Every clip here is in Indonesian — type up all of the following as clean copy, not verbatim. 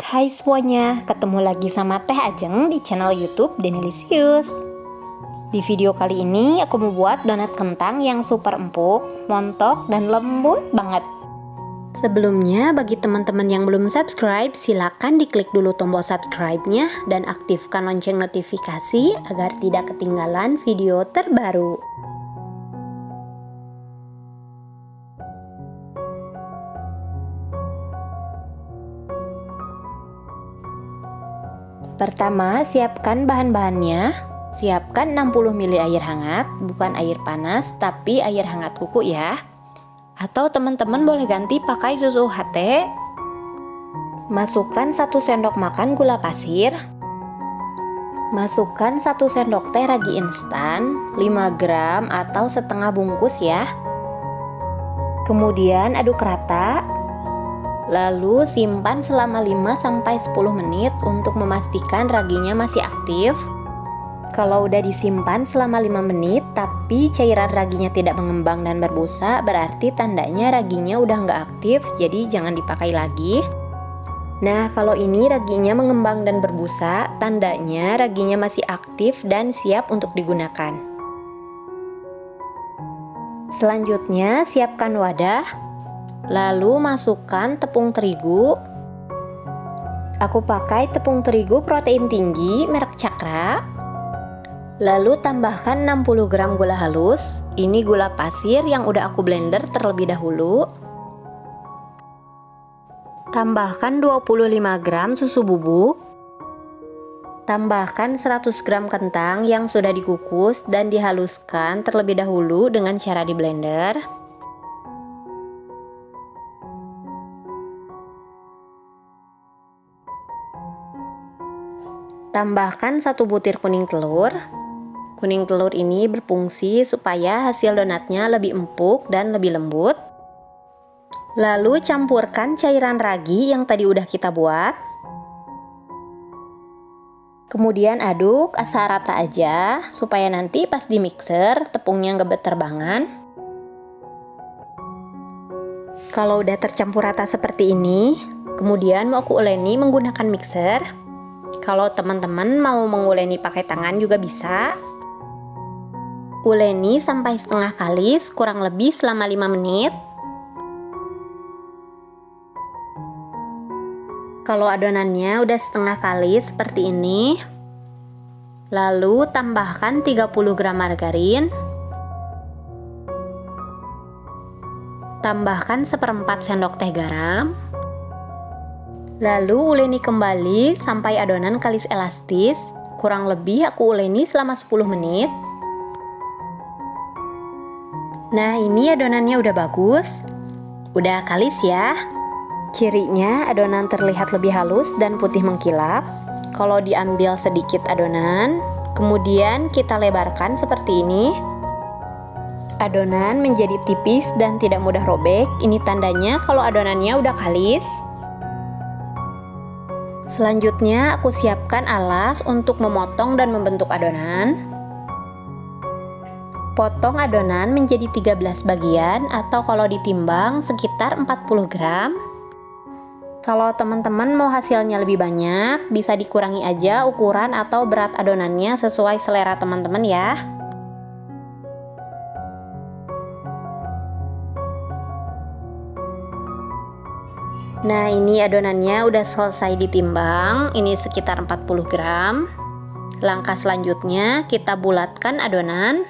Hai semuanya, ketemu lagi sama Teh Ajeng di channel YouTube Denilisius. Di video kali ini aku mau buat donat kentang yang super empuk, montok, dan lembut banget. Sebelumnya, bagi teman-teman yang belum subscribe, silakan diklik dulu tombol subscribe-nya dan aktifkan lonceng notifikasi agar tidak ketinggalan video terbaru. Pertama, siapkan bahan-bahannya. Siapkan 60 ml air hangat, bukan air panas, tapi air hangat kuku ya. Atau teman-teman boleh ganti pakai susu UHT. Masukkan 1 sendok makan gula pasir. Masukkan 1 sendok teh ragi instan, 5 gram atau setengah bungkus ya. Kemudian aduk rata. Lalu simpan selama 5-10 menit untuk memastikan raginya masih aktif. Kalau udah disimpan selama 5 menit tapi cairan raginya tidak mengembang dan berbusa, berarti tandanya raginya udah nggak aktif, jadi jangan dipakai lagi. Nah, kalau ini raginya mengembang dan berbusa, tandanya raginya masih aktif dan siap untuk digunakan. Selanjutnya, siapkan wadah. Lalu masukkan tepung terigu. Aku pakai tepung terigu protein tinggi merek Cakra. Lalu tambahkan 60 gram gula halus. Ini gula pasir yang udah aku blender terlebih dahulu. Tambahkan 25 gram susu bubuk. Tambahkan 100 gram kentang yang sudah dikukus dan dihaluskan terlebih dahulu dengan cara di blender. Tambahkan 1 butir kuning telur. Kuning telur ini berfungsi supaya hasil donatnya lebih empuk dan lebih lembut. Lalu campurkan cairan ragi yang tadi udah kita buat. Kemudian aduk asal rata aja supaya nanti pas di mixer tepungnya nggak berterbangan. Kalau udah tercampur rata seperti ini, kemudian mau aku uleni menggunakan mixer. Kalau teman-teman mau menguleni pakai tangan juga bisa. Uleni sampai setengah kalis kurang lebih selama 5 menit. Kalau adonannya udah setengah kalis seperti ini, lalu tambahkan 30 gram margarin. Tambahkan 1/4 sendok teh garam. Lalu uleni kembali sampai adonan kalis elastis. Kurang lebih aku uleni selama 10 menit. Nah, ini adonannya udah bagus. Udah kalis ya. Cirinya adonan terlihat lebih halus dan putih mengkilap. Kalau diambil sedikit adonan, kemudian kita lebarkan seperti ini. Adonan menjadi tipis dan tidak mudah robek. Ini tandanya kalau adonannya udah kalis. Selanjutnya aku siapkan alas untuk memotong dan membentuk adonan. Potong adonan menjadi 13 bagian atau kalau ditimbang sekitar 40 gram. Kalau teman-teman mau hasilnya lebih banyak, bisa dikurangi aja ukuran atau berat adonannya sesuai selera teman-teman ya. Nah, ini adonannya udah selesai ditimbang, ini sekitar 40 gram. Langkah selanjutnya kita bulatkan adonan.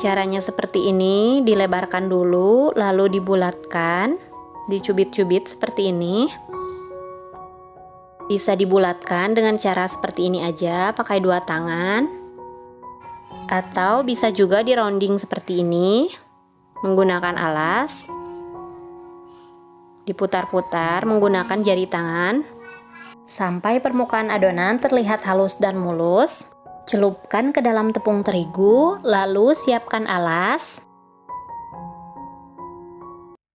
Caranya seperti ini, dilebarkan dulu lalu dibulatkan, dicubit-cubit seperti ini. Bisa dibulatkan dengan cara seperti ini aja, pakai 2 tangan. Atau bisa juga di rounding seperti ini, menggunakan alas. Diputar-putar menggunakan jari tangan sampai permukaan adonan terlihat halus dan mulus. Celupkan ke dalam tepung terigu, lalu siapkan alas.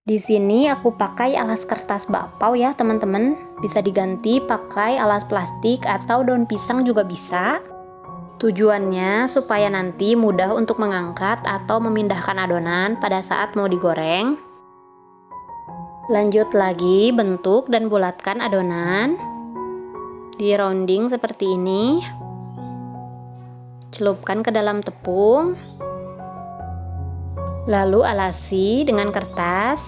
Di sini aku pakai alas kertas bakpao ya teman-teman. Bisa diganti pakai alas plastik atau daun pisang juga bisa. Tujuannya supaya nanti mudah untuk mengangkat atau memindahkan adonan pada saat mau digoreng. Lanjut lagi, bentuk dan bulatkan adonan. Di rounding seperti ini. Celupkan ke dalam tepung. Lalu alasi dengan kertas.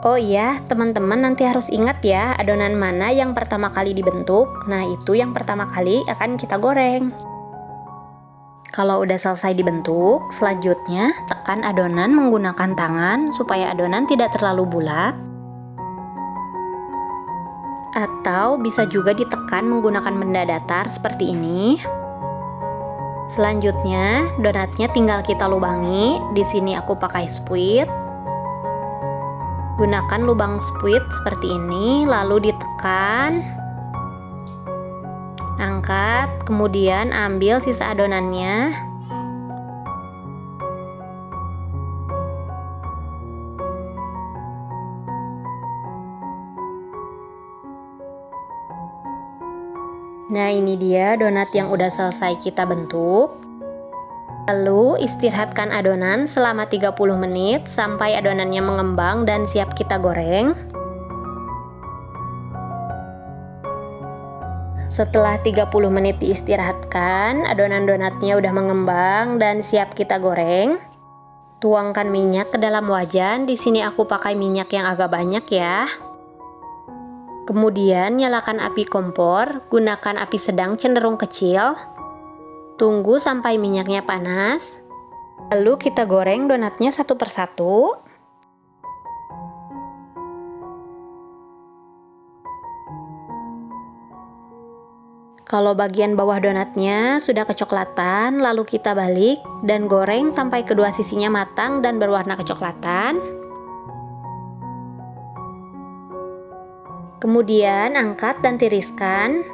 Oh iya, teman-teman nanti harus ingat ya, adonan mana yang pertama kali dibentuk. Nah, itu yang pertama kali akan kita goreng. Kalau udah selesai dibentuk, selanjutnya tekan adonan menggunakan tangan supaya adonan tidak terlalu bulat. Atau bisa juga ditekan menggunakan benda datar seperti ini. Selanjutnya, donatnya tinggal kita lubangi. Di sini aku pakai spuit. Gunakan lubang spuit seperti ini, lalu ditekan. Angkat, kemudian ambil sisa adonannya. Nah, ini dia donat yang udah selesai kita bentuk. Lalu istirahatkan adonan selama 30 menit sampai adonannya mengembang dan siap kita goreng. Setelah 30 menit diistirahatkan, adonan donatnya udah mengembang dan siap kita goreng. Tuangkan minyak ke dalam wajan. Di sini aku pakai minyak yang agak banyak ya. Kemudian nyalakan api kompor, gunakan api sedang cenderung kecil. Tunggu sampai minyaknya panas. Lalu kita goreng donatnya satu persatu. Kalau bagian bawah donatnya sudah kecoklatan, lalu kita balik dan goreng sampai kedua sisinya matang dan berwarna kecoklatan. Kemudian angkat dan tiriskan.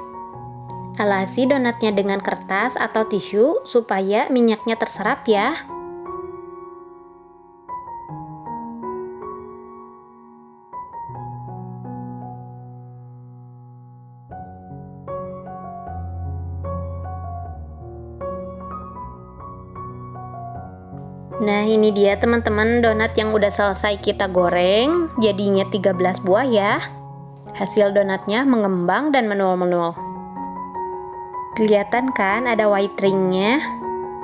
Alasi donatnya dengan kertas atau tisu supaya minyaknya terserap ya. Nah, ini dia teman-teman donat yang udah selesai kita goreng. Jadinya 13 buah ya. Hasil donatnya mengembang dan menul-menul. Kelihatan kan ada white ringnya?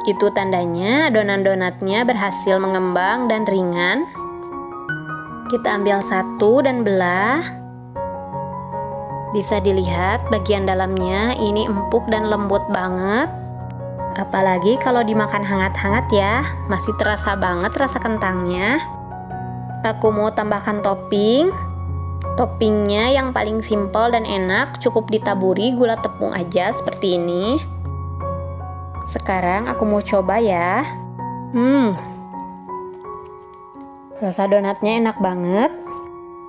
Itu tandanya adonan donatnya berhasil mengembang dan ringan. Kita ambil satu dan belah. Bisa dilihat bagian dalamnya ini empuk dan lembut banget. Apalagi kalau dimakan hangat-hangat ya, masih terasa banget rasa kentangnya. Aku mau tambahkan topping. Toppingnya yang paling simpel dan enak, cukup ditaburi gula tepung aja seperti ini. Sekarang aku mau coba ya. Rasa donatnya enak banget.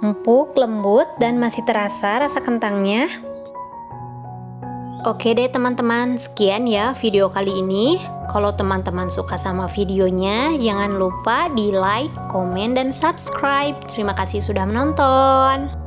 Empuk, lembut, dan masih terasa rasa kentangnya. Oke deh teman-teman, sekian ya video kali ini. Kalau teman-teman suka sama videonya, jangan lupa di like, komen, dan subscribe. Terima kasih sudah menonton.